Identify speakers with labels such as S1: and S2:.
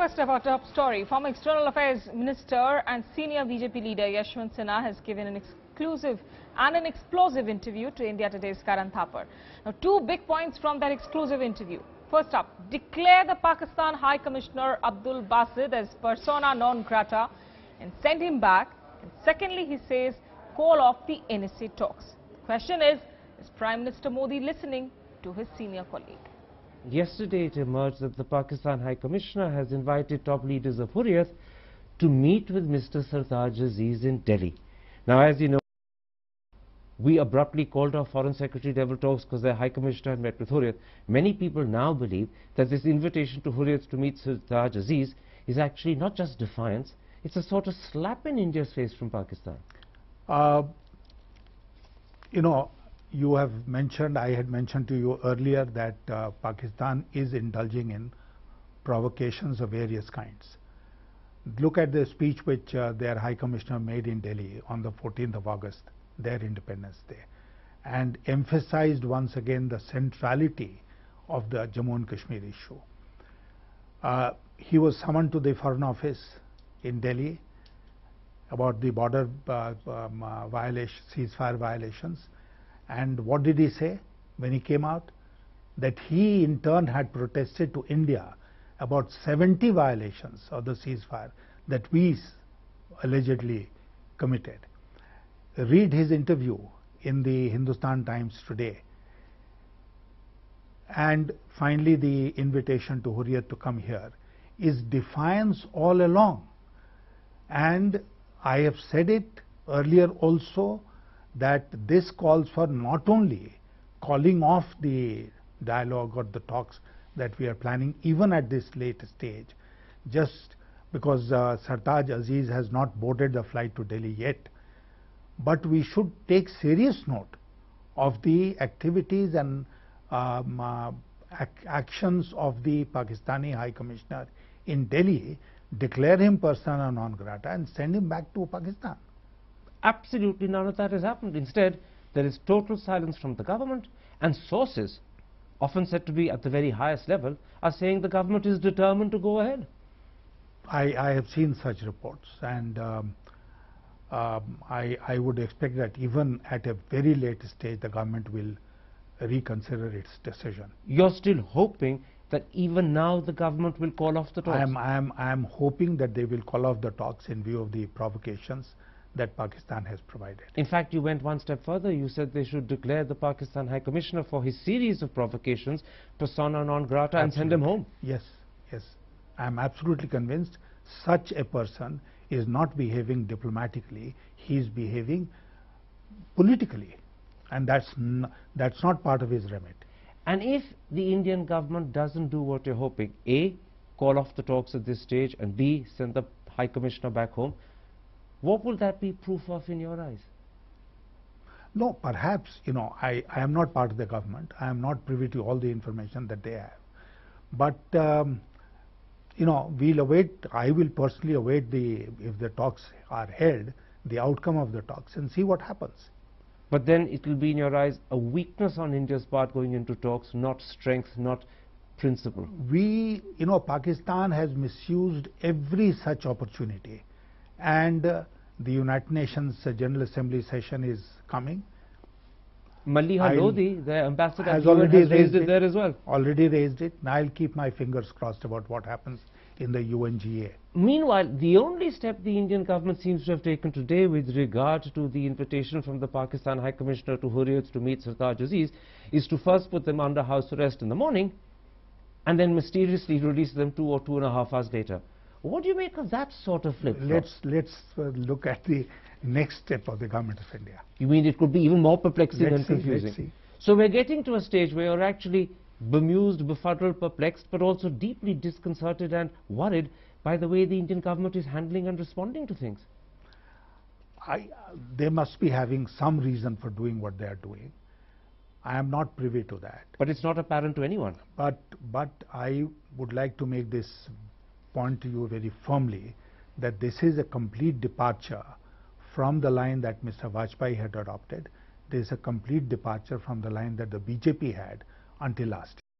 S1: First of our top story, former External Affairs Minister and senior BJP leader Yashwant Sinha has given an exclusive and an explosive interview to India Today's Karan Thapar. Now, two big points from that exclusive interview. First up, declare the Pakistan High Commissioner Abdul Basit as persona non grata and send him back. And secondly, he says, call off the NSA talks. The question is Prime Minister Modi listening to his senior colleague?
S2: Yesterday it emerged that the Pakistan High Commissioner has invited top leaders of Hurriyat to meet with Mr. Sartaj Aziz in Delhi. Now, as you know, we abruptly called off Foreign Secretary level talks because the High Commissioner had met with Hurriyat. Many people now believe that this invitation to Hurriyat to meet Sartaj Aziz is actually not just defiance, it's a sort of slap in India's face from Pakistan.
S3: You have mentioned, I had mentioned to you earlier that Pakistan is indulging in provocations of various kinds. Look at the speech which their High Commissioner made in Delhi on the 14th of August, their Independence Day, and emphasized once again the centrality of the Jammu and Kashmir issue. He was summoned to the Foreign Office in Delhi about the border ceasefire violations. And what did he say when he came out? That he in turn had protested to India about 70 violations of the ceasefire that we allegedly committed. Read his interview in the Hindustan Times today. And finally, the invitation to Hurriyat to come here is defiance all along. And I have said it earlier also, that this calls for not only calling off the dialogue or the talks that we are planning even at this late stage, just because Sartaj Aziz has not boarded the flight to Delhi yet, but we should take serious note of the activities and actions of the Pakistani High Commissioner in Delhi, declare him persona non grata and send him back to Pakistan.
S2: Absolutely none of that has happened. Instead, there is total silence from the government, and sources, often said to be at the very highest level, are saying the government is determined to go ahead.
S3: I have seen such reports, and I would expect that even at a very late stage the government will reconsider its decision.
S2: You're still hoping that even now the government will call off the talks?
S3: I am hoping that they will call off the talks in view of the provocations that Pakistan has provided.
S2: In fact, you went one step further. You said they should declare the Pakistan High Commissioner for his series of provocations persona non grata and send him home.
S3: Yes, yes. I am absolutely convinced such a person is not behaving diplomatically. He is behaving politically, and that's not part of his remit.
S2: And if the Indian government doesn't do what you're hoping, A, call off the talks at this stage, and B, send the High Commissioner back home, what will that be proof of in your eyes?
S3: No, perhaps, I am not part of the government. I am not privy to all the information that they have. But, we'll await, I will personally await if the talks are held, the outcome of the talks and see what happens.
S2: But then it will be in your eyes a weakness on India's part going into talks, not strength, not principle.
S3: Pakistan has misused every such opportunity. And the United Nations General Assembly session is coming.
S2: Maliha Lodi, the ambassador,
S3: has already
S2: raised it there as well.
S3: Already raised it. Now I'll keep my fingers crossed about what happens in the UNGA.
S2: Meanwhile, the only step the Indian government seems to have taken today with regard to the invitation from the Pakistan High Commissioner to Hurriyat to meet Sartaj Aziz is to first put them under house arrest in the morning and then mysteriously release them 2 or 2.5 hours later. What do you make of that sort of flip-flop?
S3: Let's look at the next step of the government of India.
S2: You mean it could be even more perplexing and confusing?
S3: Let's see.
S2: So we're getting to a stage where you're actually bemused, befuddled, perplexed, but also deeply disconcerted and worried by the way the Indian government is handling and responding to things.
S3: They must be having some reason for doing what they are doing. I am not privy to that.
S2: But it's not apparent to anyone.
S3: But I would like to make this point to you very firmly that this is a complete departure from the line that Mr. Vajpayee had adopted. There is a complete departure from the line that the BJP had until last year.